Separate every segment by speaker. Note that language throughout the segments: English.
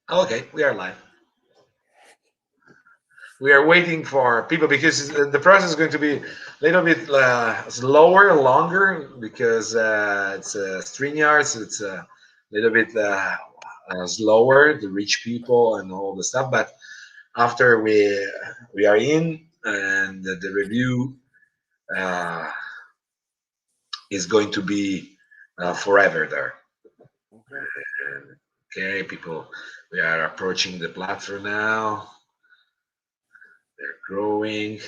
Speaker 1: Okay, we are live. We are waiting for people because the process is going to be a little bit slower, longer because it's StreamYard, so it's a little bit slower to reach people and all the stuff. But after we are in and the review uh, is going to be forever there.
Speaker 2: Okay.
Speaker 1: And, okay, people, we are approaching the platform now. They're growing.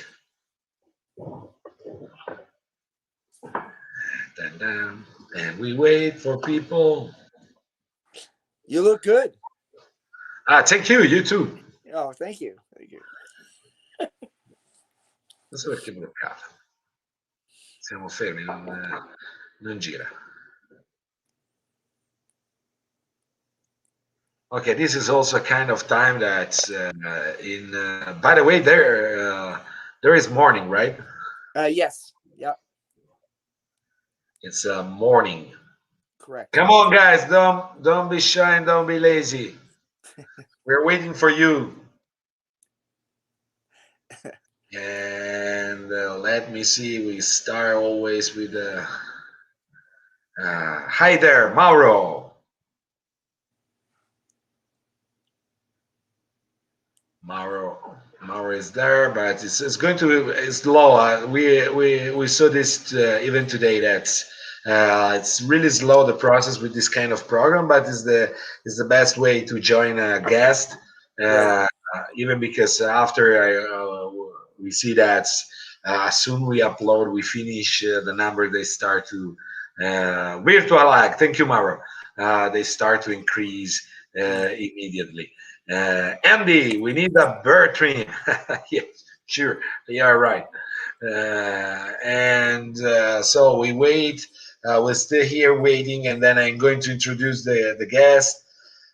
Speaker 1: Dun, dun. And we wait for people.
Speaker 2: You look good.
Speaker 1: Thank you, you too.
Speaker 2: Oh, thank you. Thank you.
Speaker 1: Adesso perché bloccato? Siamo fermi, non gira. Okay, this is also a kind of time that's in. By the way, there is morning, right?
Speaker 2: Yes. Yep.
Speaker 1: It's morning.
Speaker 2: Correct.
Speaker 1: Come on, guys! Don't be shy and don't be lazy. We're waiting for you. And let me see. We start always with hi there, Mauro. Mauro is there, but it's going to it's low. We saw this even today that it's really slow the process with this kind of program, but is the best way to join a guest.
Speaker 2: Right.
Speaker 1: Uh, Even because after we see that as soon we upload, we finish the number they start to virtual like. Thank you, Mauro. They start to increase immediately. Andy, we need a bird train. Yes, sure. Yeah, right. And so we wait. We're still here waiting, and then I'm going to introduce the guest.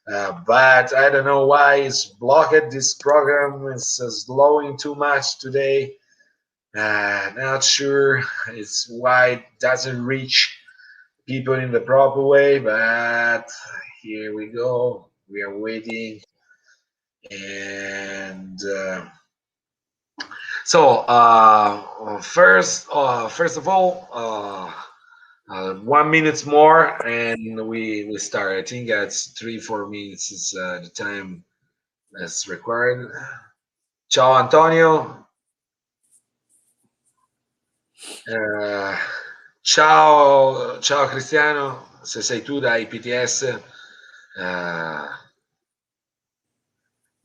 Speaker 1: But I don't know why it's blocked. This program is slowing too much today. Not sure it's why it doesn't reach people in the proper way, but here we go. We are waiting, and first of all, 1 minute more, and we start. I think that's 3 4 minutes is the time that's required. Ciao, Antonio. Eh, ciao, Cristiano. Se sei tu da IPTS,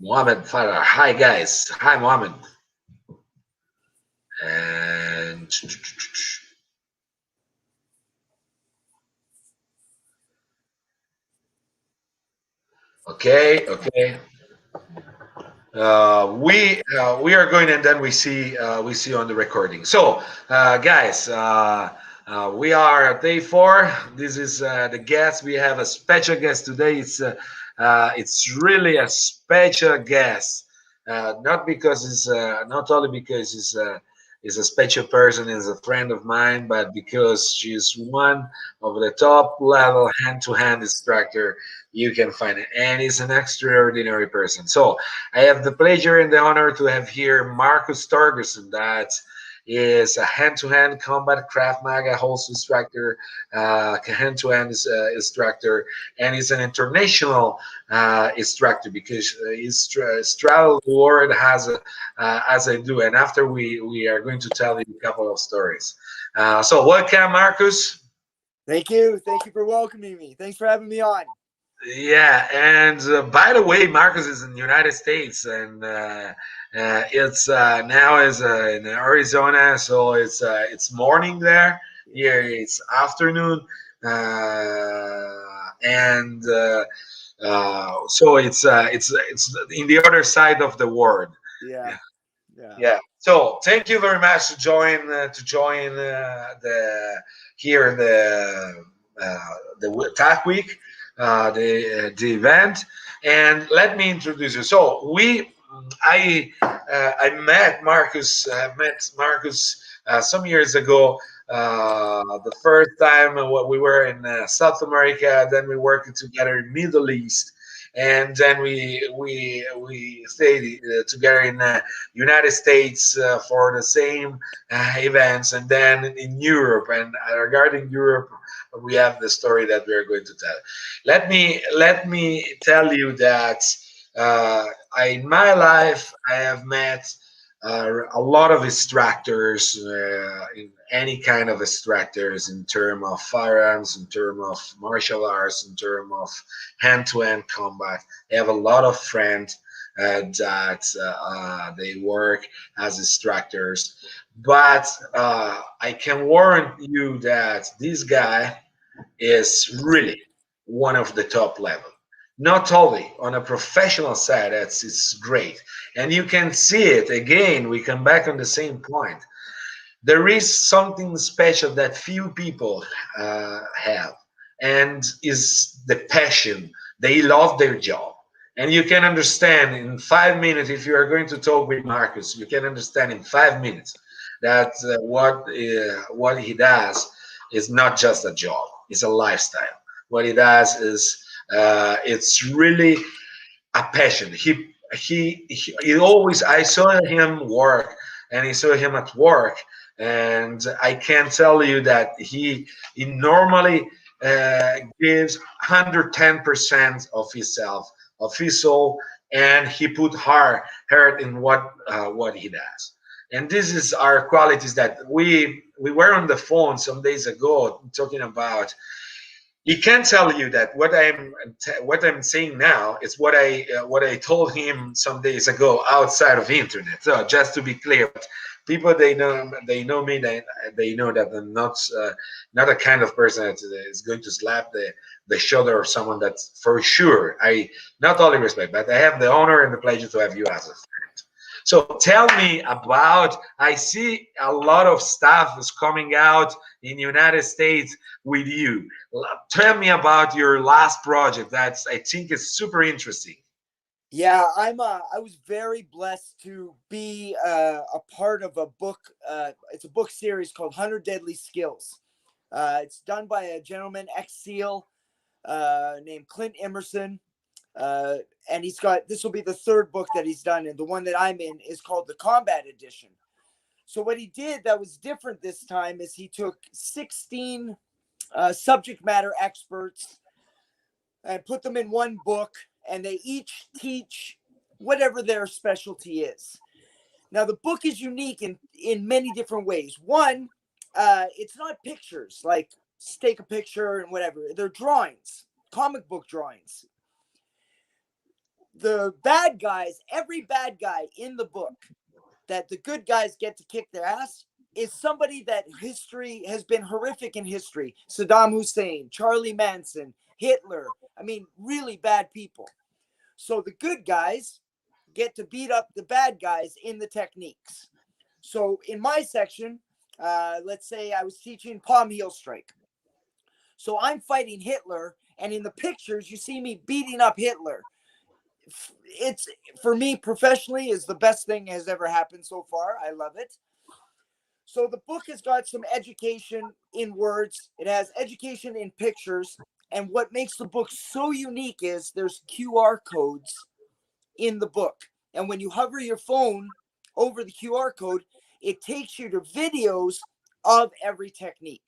Speaker 1: Mohammed Farah. Hi, guys. Hi, Mohammed. And okay. We are going, and then we see on the recording. So, guys, we are at day 4. This is the guest. We have a special guest today. It's really a special guest, not because it's not only because is a special person, is a friend of mine, but because she's one of the top level hand-to-hand instructor you can find it, and he's an extraordinary person. So I have the pleasure and the honor to have here Marcus Torgerson. That is a hand-to-hand combat Krav Maga holster instructor, hand-to-hand instructor, and he's an international instructor because he's traveled the world as I do. And after we are going to tell you a couple of stories. So welcome, Marcus.
Speaker 2: Thank you. Thank you for welcoming me. Thanks for having me on.
Speaker 1: Yeah, and by the way, Marcus is in the United States, and it's now is in Arizona, so it's morning there. Here it's afternoon, and so it's in the other side of the world.
Speaker 2: Yeah.
Speaker 1: Yeah,
Speaker 2: Yeah.
Speaker 1: yeah. So thank you very much to join the here in the TAC week, the event, and let me introduce you. So I met Marcus. I met Marcus some years ago. The first time we were in South America, then we worked together in Middle East, and then we stayed together in United States for the same events, and then in Europe. And regarding Europe, we have the story that we are going to tell. Let me tell you that in my life I have met a lot of instructors in any kind of instructors in terms of firearms, in terms of martial arts, in terms of hand-to-hand combat. I have a lot of friends that they work as instructors, but I can warrant you that this guy is really one of the top level. Not only on a professional side, that's it's great, and you can see it again. We come back on the same point. There is something special that few people have, and is the passion. They love their job, and you can understand in 5 minutes if you are going to talk with Marcus. You can understand in 5 minutes that what he does is not just a job; it's a lifestyle. What he does is it's really a passion. He always I saw him work, and I saw him at work, and I can tell you that he normally gives 110% of himself, of his soul, and he put heart in what he does. And this is our qualities that we were on the phone some days ago talking about. He can tell you that what I'm saying now is what I told him some days ago outside of the internet. So just to be clear, people they know me, they know that I'm not a kind of person that is going to slap the shoulder of someone. That's for sure. I not only respect, but I have the honor and the pleasure to have you as a friend. So tell me about. I see a lot of stuff is coming out in United States with you. Tell me about your last project. That's I think is super interesting.
Speaker 2: Yeah, I was very blessed to be a part of a book. It's a book series called 100 Deadly Skills. It's done by a gentleman, ex-SEAL, named Clint Emerson. And he's got, this will be the third book that he's done. And the one that I'm in is called the Combat Edition. So what he did that was different this time is he took 16 subject matter experts and put them in one book, and they each teach whatever their specialty is. Now, the book is unique in many different ways. One, it's not pictures, like take a picture and whatever. They're drawings, comic book drawings. The bad guys, every bad guy in the book that the good guys get to kick their ass is somebody that history has been horrific in history. Saddam Hussein, Charlie Manson, Hitler. I mean, really bad people. So the good guys get to beat up the bad guys in the techniques. So in my section, let's say I was teaching palm heel strike. So I'm fighting Hitler, and in the pictures, you see me beating up Hitler. It's, for me professionally, is the best thing has ever happened so far. I love it. So the book has got some education in words. It has education in pictures. And what makes the book so unique is there's QR codes in the book. And when you hover your phone over the QR code, it takes you to videos of every technique.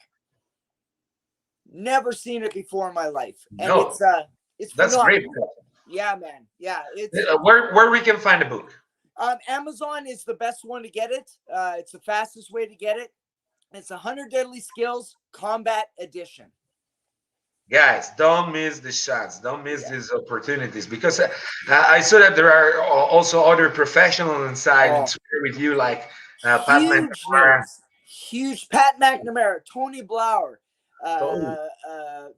Speaker 2: Never seen it before in my life. And
Speaker 1: No,
Speaker 2: it's
Speaker 1: that's great.
Speaker 2: phenomenal. Yeah, man. Yeah, it's
Speaker 1: Where we can find the book?
Speaker 2: Amazon is the best one to get it. It's the fastest way to get it. It's 100 Deadly Skills Combat Edition.
Speaker 1: Guys, don't miss the shots. Don't miss these opportunities, because I saw that there are also other professionals inside to share with you, like Pat
Speaker 2: Huge
Speaker 1: McNamara.
Speaker 2: names. Huge. Pat McNamara, Tony Blauer,
Speaker 1: Tony.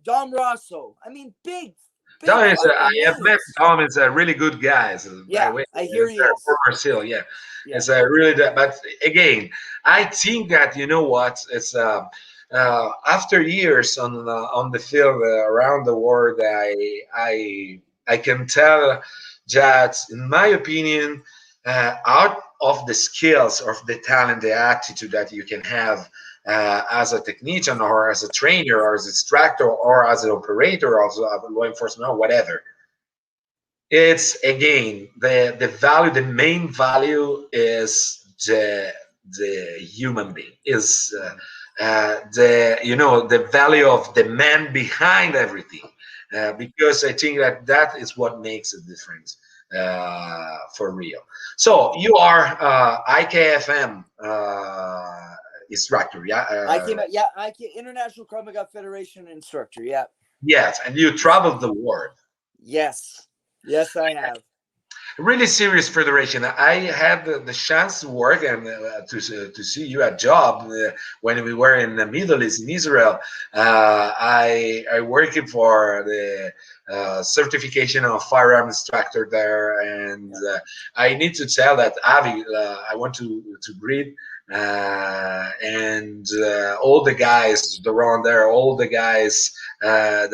Speaker 2: Dom Rosso. I mean, big
Speaker 1: Tom is, I
Speaker 2: fucking
Speaker 1: have met
Speaker 2: names.
Speaker 1: Tom. Is a really good guy. So, by the
Speaker 2: Yeah,
Speaker 1: way,
Speaker 2: I hear he
Speaker 1: he's a
Speaker 2: is.
Speaker 1: former SEAL. Yeah,
Speaker 2: Yeah.
Speaker 1: it's a really. But again, I think that you know what? It's after years on the field around the world, I can tell that, in my opinion, out of the skills, of the talent, the attitude that you can have as a technician, or as a trainer, or as an instructor, or as an operator of law enforcement, or whatever. It's again the value. The main value is the human being. Is the the value of the man behind everything. Because I think that that is what makes a difference for real. So you are IKFM instructor, yeah?
Speaker 2: I came out, yeah, I came, International Krav Maga Federation instructor. Yeah.
Speaker 1: Yes, and you traveled the world.
Speaker 2: Yes. Yes, I have.
Speaker 1: Really serious federation. I had the chance to work and to see you at job when we were in the Middle East in Israel. I working for the certification of firearm instructor there, and
Speaker 2: Yeah.
Speaker 1: I need to tell that Avi, I want to greet and all the guys around there, all the guys that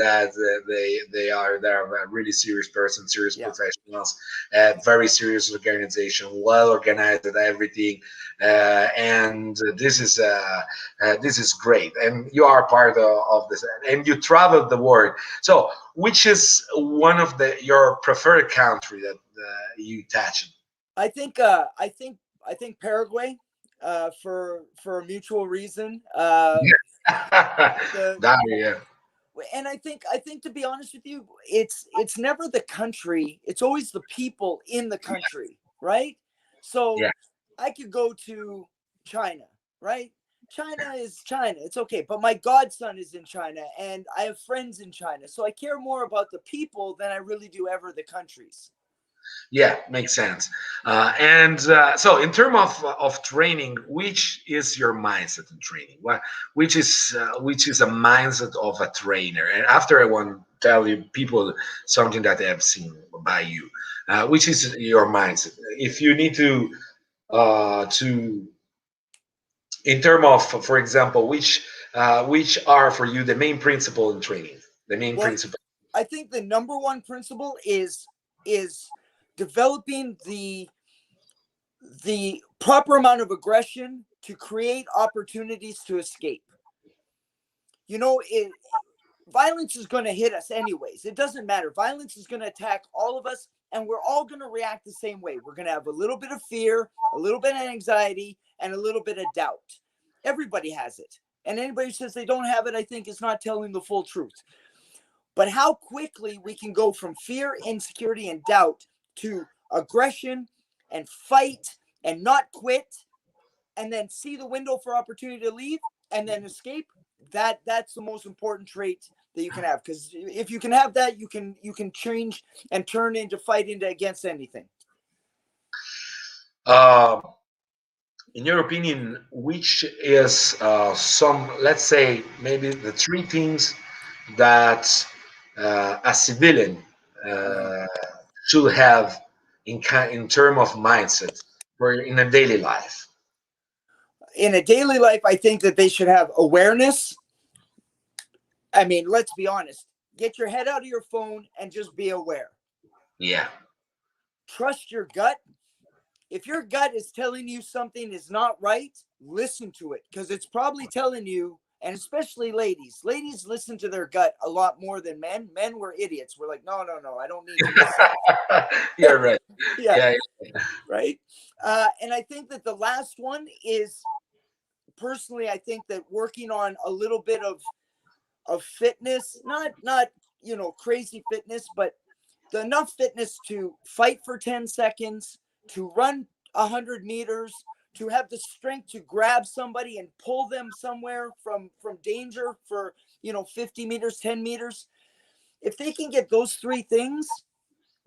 Speaker 1: they're really serious persons, serious
Speaker 2: Yeah.
Speaker 1: professionals, very serious organization, well organized and everything, and this is great. And you are part of this, and you traveled the world. So, which is one of the your preferred country that you touch?
Speaker 2: I think I think Paraguay for a mutual reason. The
Speaker 1: That, yeah,
Speaker 2: and I think to be honest with you, it's never the country, it's always the people in the country, right? So
Speaker 1: yeah,
Speaker 2: I could go to China, right? China is China, it's okay, but my godson is in China and I have friends in China, so I care more about the people than I really do ever the countries.
Speaker 1: yeah, makes sense. And so, in terms of training, which is your mindset in training? What which is a mindset of a trainer? And after I want to tell you people something that they have seen by you, which is your mindset? If you need to in terms of, for example, which are for you the main principle in training, the main
Speaker 2: Well,
Speaker 1: principle.
Speaker 2: I think the number one principle is developing the proper amount of aggression to create opportunities to escape. You know, violence is going to hit us anyways. It doesn't matter. Violence is going to attack all of us, and we're all going to react the same way. We're going to have a little bit of fear, a little bit of anxiety, and a little bit of doubt. Everybody has it. And anybody who says they don't have it, I think, is not telling the full truth. But how quickly we can go from fear, insecurity, and doubt to aggression and fight and not quit and then see the window for opportunity to leave and then escape, that's the most important trait that you can have, because if you can have that, you can change and turn into fight into against anything.
Speaker 1: Uh, in your opinion, which is some, let's say, maybe the three things that a civilian
Speaker 2: Mhm.
Speaker 1: uh, should have in term of mindset for in a daily life?
Speaker 2: In a daily life, I think that they should have awareness. I mean, let's be honest, get your head out of your phone and just be aware.
Speaker 1: Yeah,
Speaker 2: Trust your gut. If your gut is telling you something is not right, listen to it, because it's probably telling you. And especially ladies listen to their gut a lot more than men. Men were idiots. We're like, no, no, no, I don't need to listen.
Speaker 1: you're right.
Speaker 2: Yeah,
Speaker 1: Yeah,
Speaker 2: right. And I think that the last one is, personally, I think that working on a little bit of fitness, not crazy fitness, but enough fitness to fight for 10 seconds, to run 100 meters, to have the strength to grab somebody and pull them somewhere from danger for 50 meters, 10 meters. If they can get those three things,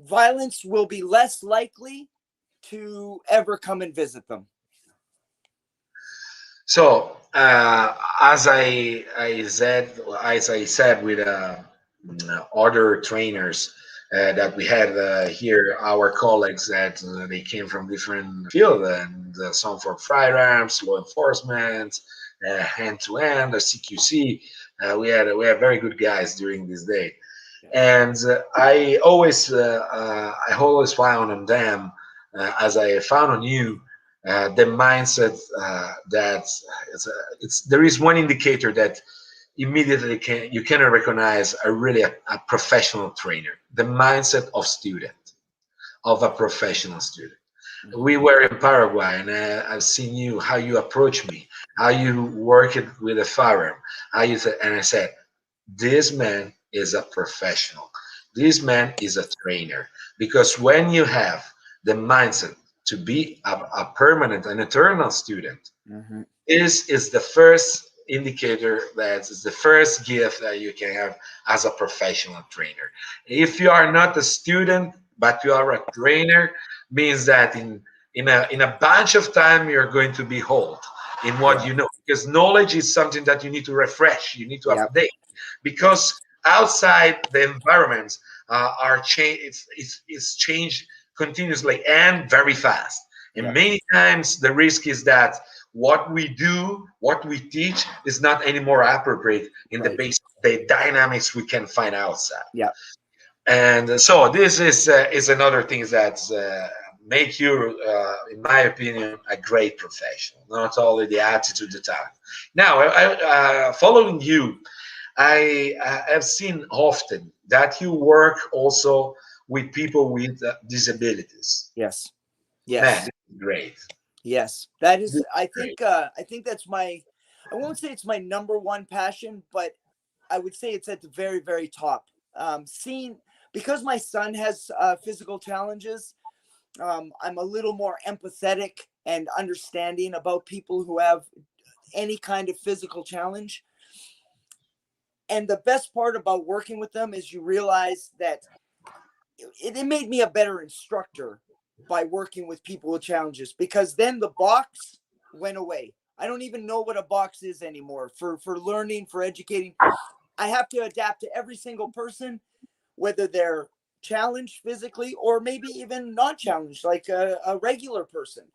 Speaker 2: violence will be less likely to ever come and visit them.
Speaker 1: so, as I said, with other trainers that we had here, our colleagues that they came from different field, and some for firearms, law enforcement, hand to hand, CQC. We had very good guys during this day,
Speaker 2: Yeah.
Speaker 1: and I always found on them, as I found on you, the mindset that it's there is one indicator that immediately you cannot recognize a really a professional trainer, the mindset of student. of a professional student.
Speaker 2: Mhm.
Speaker 1: We were in Paraguay, and I've seen you how you approach me, how you work it with a firearm, how you and I said, this man is a professional. This man is a trainer. Because when you have the mindset to be a permanent and eternal student,
Speaker 2: Mhm.
Speaker 1: this is the first indicator, that is the first gift that you can have as a professional trainer. If you are not a student but you are a trainer, means that in a bunch of time you're going to be old in what
Speaker 2: Yeah.
Speaker 1: you know, because knowledge is something that you need to refresh, you need to
Speaker 2: Yep.
Speaker 1: update, because
Speaker 2: Yes.
Speaker 1: outside the environments are change, it's changed continuously and very fast, and
Speaker 2: Yeah.
Speaker 1: many times the risk is that what we do, what we teach, is not anymore appropriate in the
Speaker 2: Right.
Speaker 1: base, the dynamics we can find outside.
Speaker 2: Yeah.
Speaker 1: And so this is another thing that make you, in my opinion, a great professional. Not only the attitude, the talent. Now, following you, I have seen often that you work also with people with disabilities.
Speaker 2: Yes.
Speaker 1: Man,
Speaker 2: Yes.
Speaker 1: this is great.
Speaker 2: Yes. That
Speaker 1: This
Speaker 2: is.
Speaker 1: is great.
Speaker 2: I think that's my. I won't say it's my number one passion, but I would say it's at the very, very top. Seeing, because my son has physical challenges, I'm a little more empathetic and understanding about people who have any kind of physical challenge. And the best part about working with them is you realize that it made me a better instructor by working with people with challenges, because then the box went away. I don't even know what a box is anymore for learning, for educating. I have to adapt to every single person, whether they're challenged physically or maybe even not challenged, like a regular person.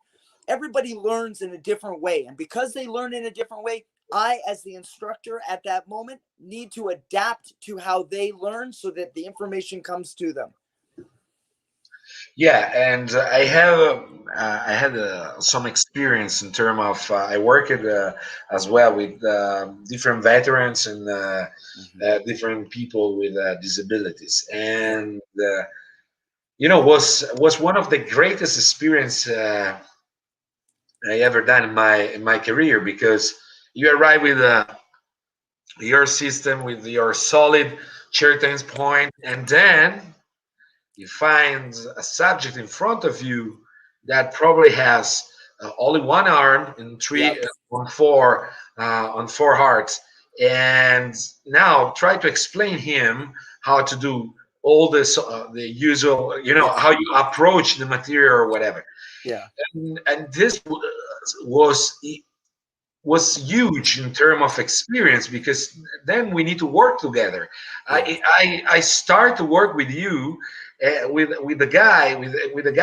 Speaker 2: Everybody learns in a different way. And because they learn in a different way, I, as the instructor at that moment, need to adapt to how they learn so that the information comes to them.
Speaker 1: Yeah, and I had some experience in terms of I worked as well with different veterans and
Speaker 2: Mhm.
Speaker 1: different people with disabilities,
Speaker 2: Yeah.
Speaker 1: and was one of the greatest experience I ever done in my career, because you arrive with your system, with your solid certain point, and then you find a subject in front of you that probably has only one arm and three
Speaker 2: Yep.
Speaker 1: on four hearts, and now try to explain him how to do all this, the usual,
Speaker 2: Yeah.
Speaker 1: how you approach the material or whatever.
Speaker 2: Yeah.
Speaker 1: And this was was huge in terms of experience, because then we need to work together.
Speaker 2: Yeah.
Speaker 1: I start to work with you, with the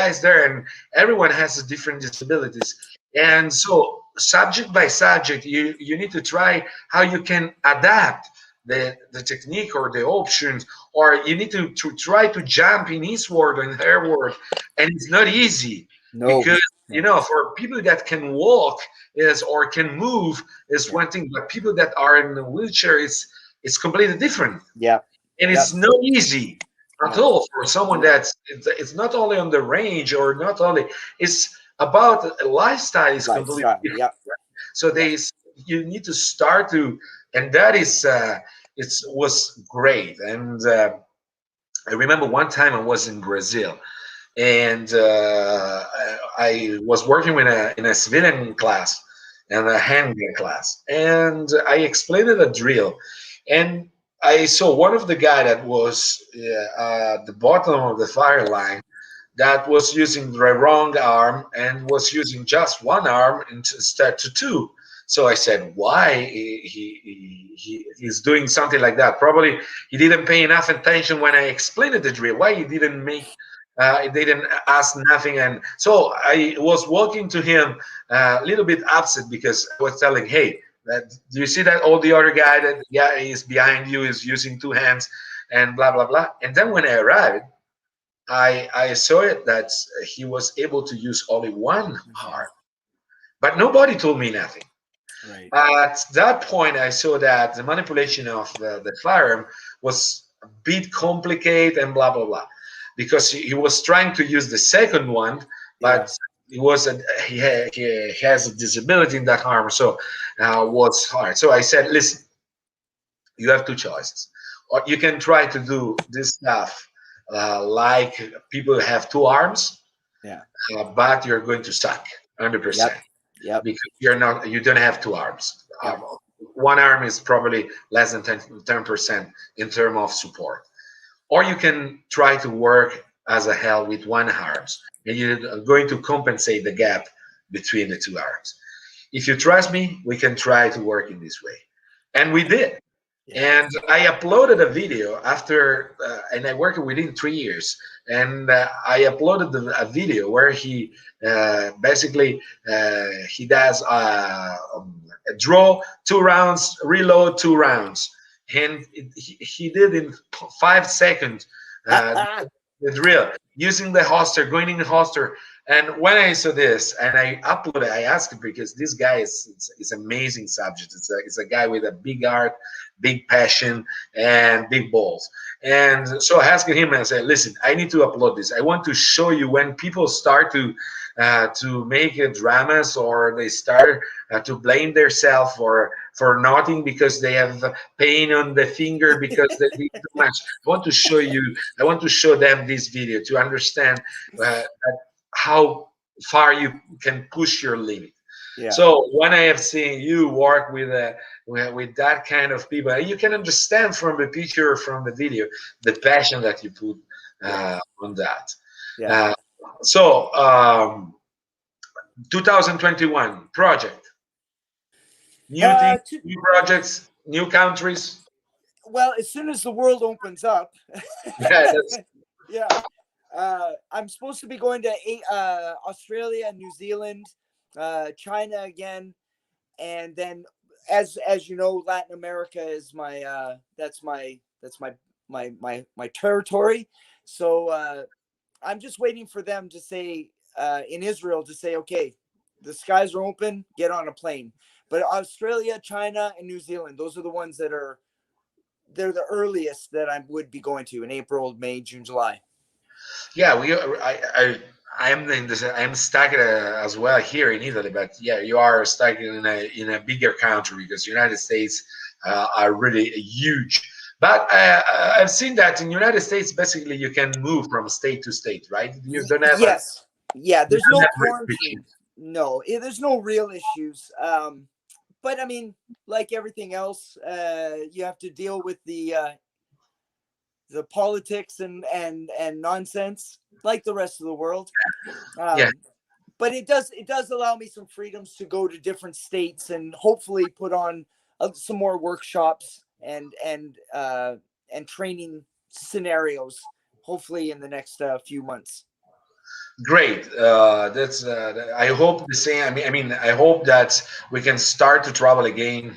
Speaker 1: guys there, and everyone has different disabilities, and so subject by subject, you need to try how you can adapt the technique or the options, or you need to try to jump in his word and her word, and it's not easy,
Speaker 2: No.
Speaker 1: because
Speaker 2: No.
Speaker 1: for people that can walk is or can move is
Speaker 2: Yeah.
Speaker 1: one thing, but people that are in a wheelchair, it's completely different,
Speaker 2: Yeah.
Speaker 1: and it's
Speaker 2: Yep.
Speaker 1: not easy at
Speaker 2: No.
Speaker 1: all for someone
Speaker 2: No.
Speaker 1: that's it's not only on the range, or not only, it's about a lifestyle is completely
Speaker 2: Lifestyle.
Speaker 1: different.
Speaker 2: Yep.
Speaker 1: So
Speaker 2: Yep.
Speaker 1: you need to start to, and that is it was great. And I remember one time I was in Brazil, and I was working with in a civilian class and a handgun class, and I explained a drill, and I saw one of the guy that was at the bottom of the fire line, that was using the wrong arm and was using just one arm instead to two. So I said, why he's doing something like that? Probably he didn't pay enough attention when I explained the drill. Why he didn't they didn't ask nothing, and so I was walking to him a little bit upset, because I was telling, hey, do you see that all the other guy that is behind you is using two hands and blah blah blah. And then when I arrived, I saw it that he was able to use only one
Speaker 2: Mhm.
Speaker 1: arm, but nobody told me nothing.
Speaker 2: Right.
Speaker 1: At that point, I saw that the manipulation of the firearm was a bit complicated and blah blah blah. because he was trying to use the second one,
Speaker 2: Yeah.
Speaker 1: but he was a, he has a disability in that arm, so was hard. So I said, listen, you have two choices, or you can try to do this stuff like people have two arms,
Speaker 2: Yeah.
Speaker 1: but you're going to suck
Speaker 2: Yep.
Speaker 1: 100%
Speaker 2: Yep.
Speaker 1: because you don't have two arms.
Speaker 2: Yep.
Speaker 1: One arm is probably less than 10% in terms of support. Or you can try to work as a hell with one arms, and you're going to compensate the gap between the two arms. If you trust me, we can try to work in this way. And we did.
Speaker 2: Yeah.
Speaker 1: And I uploaded a video after, and I worked within 3 years. And I uploaded a video where he basically he does draw 2 rounds, reload 2 rounds, and he did in 5 seconds uh, the drill using the holster, going in the holster. And when I saw this and I uploaded, I asked him because this guy is amazing subject. It's a guy with a big heart, big passion, and big balls. And so I asked him and I said, listen, I need to upload this. I want to show you when people start to make dramas, or they start to blame themselves for nothing because they have pain on the finger because they did too much. I want to show you. I want to show them this video to understand how far you can push your limit.
Speaker 2: Yeah.
Speaker 1: So when I have seen you work with that kind of people, you can understand from the picture, from the video, the passion that you put on that.
Speaker 2: Yeah.
Speaker 1: Uh, so 2021 project, new things,
Speaker 2: To,
Speaker 1: new projects, new countries.
Speaker 2: well, as soon as the world opens up,
Speaker 1: Yeah, that's
Speaker 2: yeah, I'm supposed to be going to Australia, New Zealand, China again, and then as you know, Latin America is my that's my territory. So I'm just waiting for them to say in Israel to say, okay, the skies are open, get on a plane. But Australia, China, and New Zealand, those are the ones that are they're the earliest that I would be going to in April, May, June, July.
Speaker 1: yeah. I am in this. I'm stuck as well here in Italy, but yeah, you are stuck in a bigger country because United States are really huge. But I've seen that in United States, basically, you can move from state to state, right?
Speaker 2: Yes, yeah.
Speaker 1: You
Speaker 2: There's
Speaker 1: don't
Speaker 2: no
Speaker 1: have
Speaker 2: quarantine.
Speaker 1: restrictions.
Speaker 2: No, there's no real issues. But I mean, like everything else, you have to deal with the politics and nonsense like the rest of the world.
Speaker 1: Yeah,
Speaker 2: Um, but it does allow me some freedoms to go to different states and hopefully put on some more workshops and training scenarios. Hopefully in the next few months.
Speaker 1: great. That's. I hope the same. I hope that we can start to travel again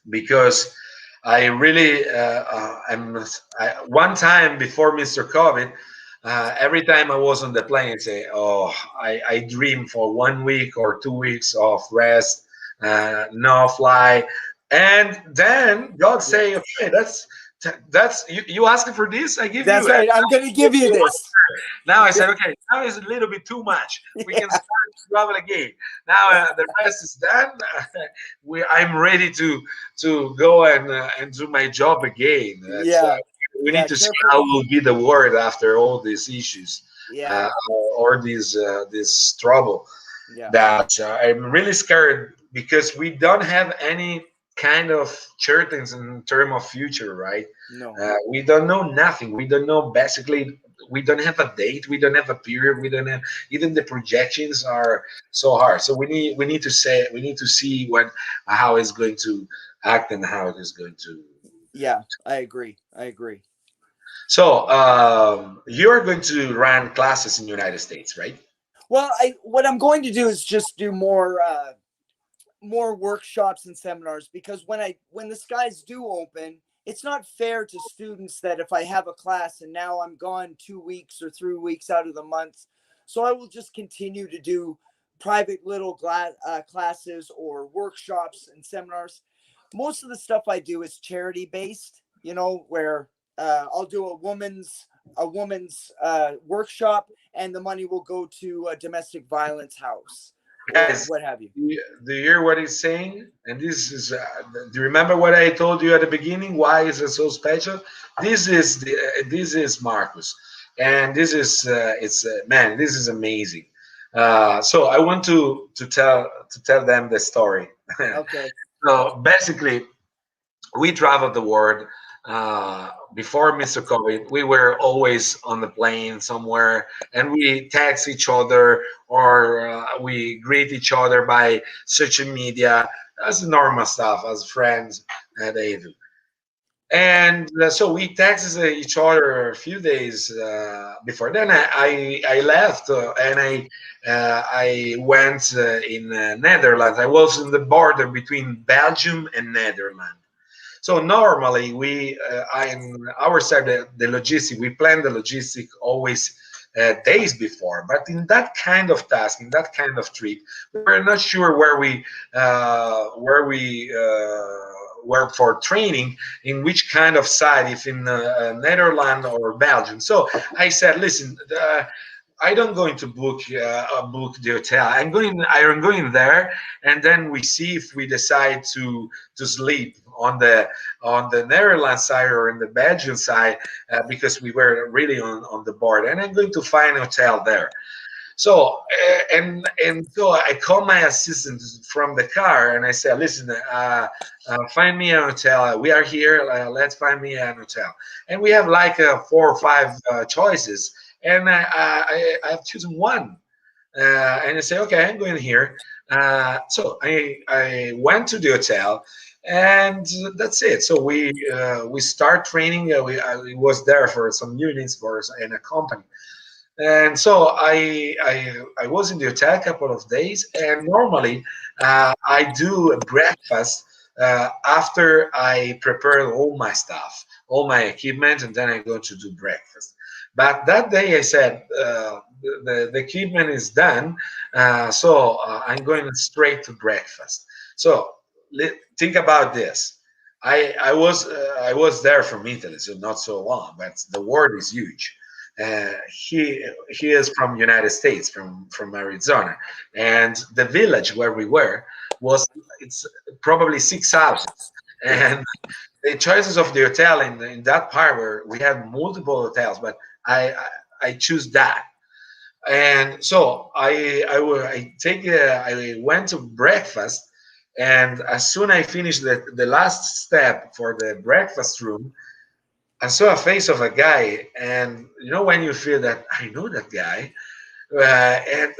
Speaker 1: because I really one time before Mr. COVID, every time I was on the plane, I say, "Oh, I dream for 1 week or 2 weeks of rest, no fly," and then God
Speaker 2: Yeah,
Speaker 1: say, "Okay, that's you asking for this, I give
Speaker 2: that's
Speaker 1: you."
Speaker 2: right. I'm gonna give you this.
Speaker 1: Now I said, okay, now it's a little bit too much. We can
Speaker 2: Yeah,
Speaker 1: start to travel again. Now
Speaker 2: yeah,
Speaker 1: the rest is done. I'm ready to go and do my job again.
Speaker 2: yeah,
Speaker 1: We need
Speaker 2: yeah.
Speaker 1: to see
Speaker 2: Careful.
Speaker 1: how will be the world after all these issues, uh,
Speaker 2: Yeah,
Speaker 1: or this trouble.
Speaker 2: yeah.
Speaker 1: That I'm really scared because we don't have any kind of certainty in terms of future, right?
Speaker 2: No.
Speaker 1: We don't know nothing. We don't know basically. We don't have a date. We don't have a period. We don't have even the projections are so hard. So we need to see what how it's going to act and how it is going to.
Speaker 2: Yeah, I agree. I agree.
Speaker 1: So you're going to run classes in the United States, right?
Speaker 2: Well, what I'm going to do is just do more workshops and seminars because when the skies do open, it's not fair to students that if I have a class and now I'm gone 2 weeks or 3 weeks out of the month, so I will just continue to do private little classes or workshops and seminars. Most of the stuff I do is charity based, where I'll do a woman's a woman's workshop, and the money will go to a domestic violence house or
Speaker 1: Guys,
Speaker 2: what have you.
Speaker 1: do you hear what he's saying? And this is, do you remember what I told you at the beginning? Why is it so special? This is Marcus, and this is it's man, this is amazing. So I want to tell them the story.
Speaker 2: Okay.
Speaker 1: So basically, we traveled the world before Mr. COVID. We were always on the plane somewhere, and we text each other or we greet each other by social media. That's normal stuff as friends they do. And so we texted each other a few days before. Then I left and I went in Netherlands. I was in the border between Belgium and Netherlands. So normally in our side, the logistic, we plan the logistic always days before. But in that kind of task, in that kind of trip, we were not sure where we were for training, in which kind of side, if in Netherlands or Belgium. So I said, listen. I don't going to book the hotel. I'm going there, and then we see if we decide to sleep on the Netherlands side or in the Belgian side, because we were really on the board. And I'm going to find a hotel there. So and so I called my assistant from the car and I said, "Listen, find me a hotel. We are here. Let's find me an hotel." And we have like 4 or 5 choices, and I have chosen one. And I say, "Okay, I'm going here." So I went to the hotel, and that's it. So we start training. I was there for some units for in a company. And so I was in the hotel a couple of days, and normally I do a breakfast after I prepare all my stuff, all my equipment, and then I go to do breakfast. But that day I said the equipment is done, so I'm going straight to breakfast. So think about this. I was there from Italy, so not so long, but the world is huge. He is from United States, from Arizona, and the village where we were was it's probably 6 houses,
Speaker 2: Yeah.
Speaker 1: and the choices of the hotel in that part where we had multiple hotels, but I choose that. And so I went to breakfast, and as soon I finished the last step for the breakfast room, I saw a face of a guy, and you know when you feel that I know that guy, and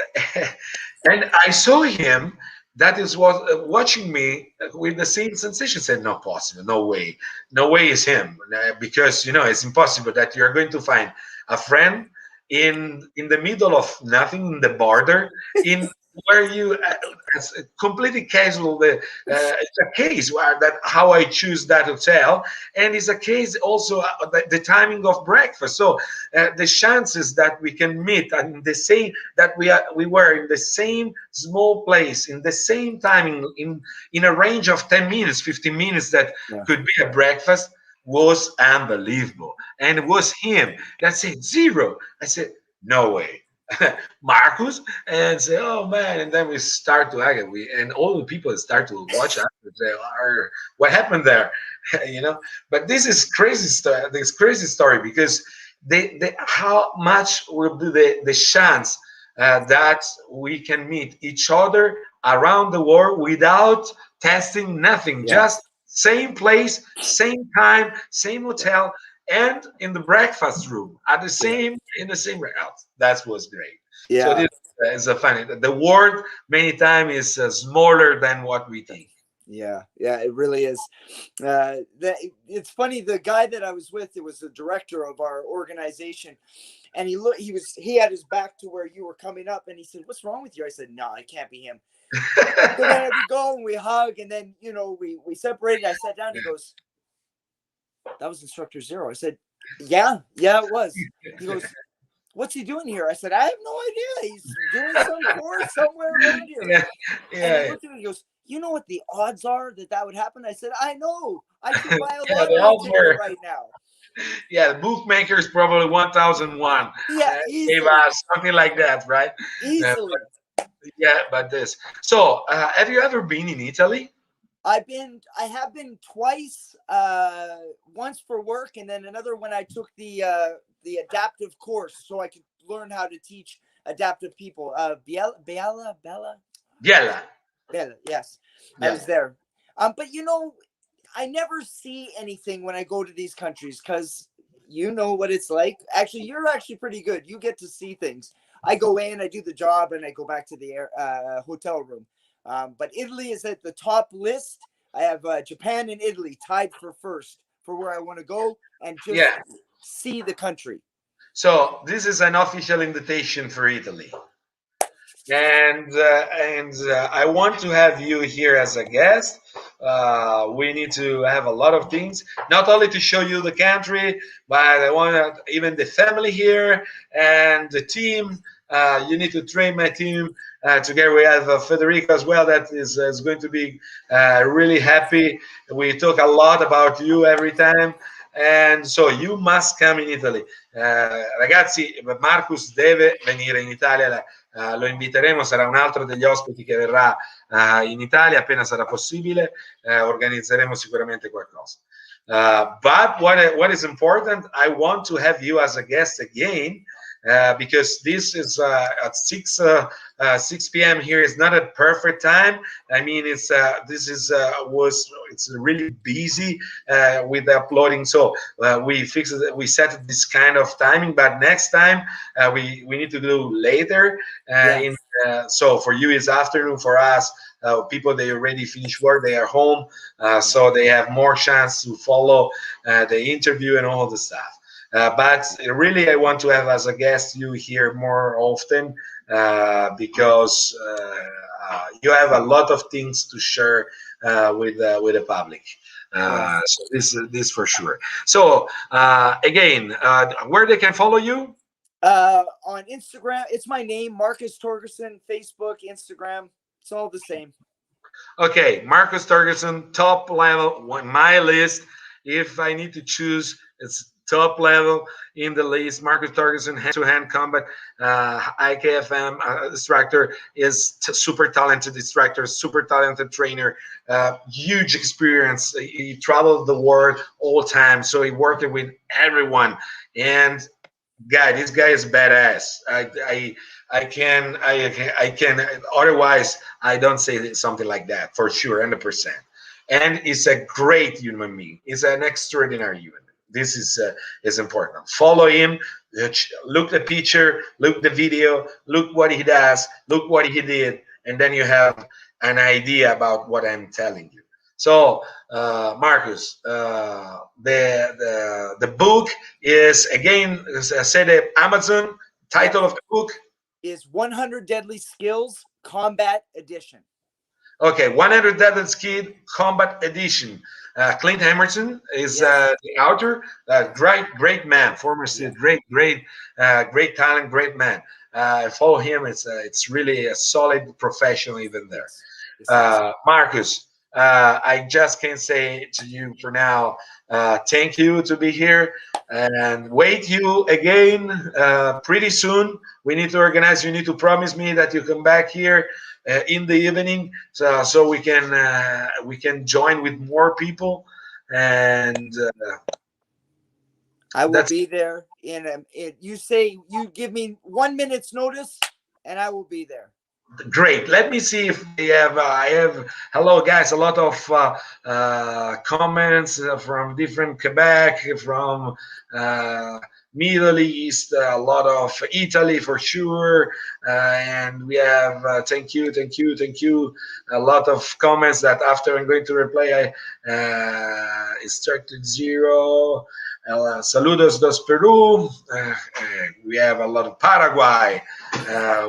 Speaker 1: and I saw him. That is what watching me with the same sensation. Said, "No possible, no way, no way is him," because it's impossible that you are going to find a friend in the middle of nothing, in the border, in where you it's completely casual. It's a case where that how I choose that hotel, and it's a case also the timing of breakfast. So the chances that we can meet and the same that we were in the same small place in the same timing in a range of 10 minutes, 15 minutes, that
Speaker 2: Yeah.
Speaker 1: could be a breakfast, was unbelievable. And it was him that said zero. I said, no way. Marcus, and say, "Oh man!" And then we start to argue. And all the people start to watch us and say, "What happened there?" you know. But this is crazy story. This crazy story because how much will be the chance that we can meet each other around the world without testing nothing,
Speaker 2: Yeah.
Speaker 1: just same place, same time, same hotel, and in the breakfast room at the
Speaker 2: Yeah.
Speaker 1: same in the same house. That was great. So
Speaker 2: Yeah.
Speaker 1: this is a funny. The world many times is smaller than what we think.
Speaker 2: Yeah, yeah, it really is. It's funny. The guy that I was with, it was the director of our organization, and he had his back to where you were coming up, and he said, "What's wrong with you?" I said, "No, it can't be him." So then we go and we hug, and then we separated. I sat down. He goes, "That was instructor zero." I said, "Yeah, yeah, it was." He goes, "What's he doing here?" I said, "I have no idea. He's doing some course somewhere around here."
Speaker 1: yeah,
Speaker 2: And he
Speaker 1: yeah,
Speaker 2: looked at me and he goes, "You know what the odds are that that would happen?" I said, "I know. I should buy a
Speaker 1: yeah. The
Speaker 2: lottery
Speaker 1: odds
Speaker 2: ticket
Speaker 1: were
Speaker 2: right now."
Speaker 1: Yeah, the bookmakers probably 1001
Speaker 2: Yeah,
Speaker 1: gave
Speaker 2: easily,
Speaker 1: us something like that, right? Uh,
Speaker 2: easily.
Speaker 1: yeah, but this. So, have you ever been in Italy?
Speaker 2: I have been twice. Once for work, and then another when I took the adaptive course, so I could learn how to teach adaptive people. Bella,
Speaker 1: Biella.
Speaker 2: Bella. Yes, I was
Speaker 1: Yeah.
Speaker 2: there. But I never see anything when I go to these countries because you know what it's like. Actually, you're actually pretty good. You get to see things. I go in, I do the job, and I go back to the hotel room. But Italy is at the top list. I have Japan and Italy tied for first for where I want to go and just
Speaker 1: Yeah.
Speaker 2: see the country.
Speaker 1: So this is an official invitation for Italy. And I want to have you here as a guest. We need to have a lot of things, not only to show you the country, but I want even the family here and the team. You need to train my team together. We have Federico as well, that is going to be really happy. We talk a lot about you every time. And so you must come in Italy. Ragazzi, Marcus deve venire in Italia, lo inviteremo, sarà un altro degli ospiti che verrà in Italia appena sarà possibile, organizzeremo sicuramente qualcosa. But what is important, I want to have you as a guest again, because this is at 6 p.m. here is not a perfect time. I mean, it's really busy with the uploading, so we set this kind of timing. But next time we need to do later. In
Speaker 2: Yes.
Speaker 1: So for you it's afternoon. For us, people they already finished work, they are home, so they have more chance to follow the interview and all the stuff. But really, I want to have as a guest you here more often, because you have a lot of things to share with the public.
Speaker 2: Yes.
Speaker 1: So this for sure. So again, where they can follow you?
Speaker 2: On Instagram, it's my name, Marcus Torgerson. Facebook, Instagram, it's all the same.
Speaker 1: Okay, Marcus Torgerson, top level on my list. If I need to choose, it's top level in the list. Marcus Torgerson, hand-to-hand combat, IKFM instructor, is super talented instructor, super talented trainer, huge experience. He traveled the world all time, so he worked with everyone. And this guy is badass. I can. Otherwise, I don't say something like that for sure, 100%. And he's a great human being. He's an extraordinary human being. This is important. Follow him. Look the picture. Look the video. Look what he does. Look what he did, and then you have an idea about what I'm telling you. So, Marcus, the book is again, as I said, Amazon. Title
Speaker 2: Yes.
Speaker 1: of the book.
Speaker 2: Is 100 Deadly Skills Combat Edition.
Speaker 1: Okay, 100 Deadly Skid Combat Edition. Clint Emerson is
Speaker 2: Yes.
Speaker 1: the author. Great man, former
Speaker 2: Yeah.
Speaker 1: student, great talent, great man. Follow him. It's really a solid professional even there.
Speaker 2: Yes. Yes. Yes.
Speaker 1: Marcus, I just can say to you for now, thank you to be here, and wait you again pretty soon. We need to organize. You need to promise me that you come back here in the evening, so we can join with more people, and
Speaker 2: I will
Speaker 1: that's
Speaker 2: be there you say you give me 1 minute's notice and I will be there.
Speaker 1: great. Let me see if we have. I have. Hello, guys. A lot of comments from different Quebec, from uh, Middle East, a lot of Italy for sure, and we have. Thank you, thank you, thank you. A lot of comments that after I'm going to reply, I started zero. Saludos dos Peru. We have a lot of Paraguay.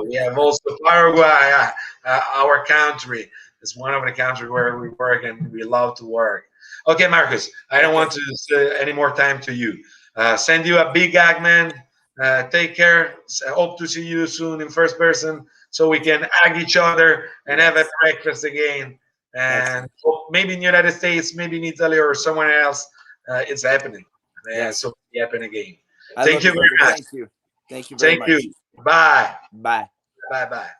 Speaker 1: We have also Paraguay, our country. It's one of the countries where we work and we love to work. Okay, Marcus, I don't
Speaker 2: Okay.
Speaker 1: want to say any more time to you. Send you a big hug, man. Take care. Hope to see you soon in first person so we can hug each other and have a
Speaker 2: Yes.
Speaker 1: breakfast again. And
Speaker 2: Excellent.
Speaker 1: maybe in the United States, maybe in Italy or somewhere else, it's happening.
Speaker 2: Yes.
Speaker 1: So happen again.
Speaker 2: I
Speaker 1: Thank
Speaker 2: love
Speaker 1: you
Speaker 2: it,
Speaker 1: very
Speaker 2: brother.
Speaker 1: much.
Speaker 2: Thank you. Thank you very
Speaker 1: Thank
Speaker 2: much.
Speaker 1: you. Bye.
Speaker 2: Bye.
Speaker 1: Bye. Bye.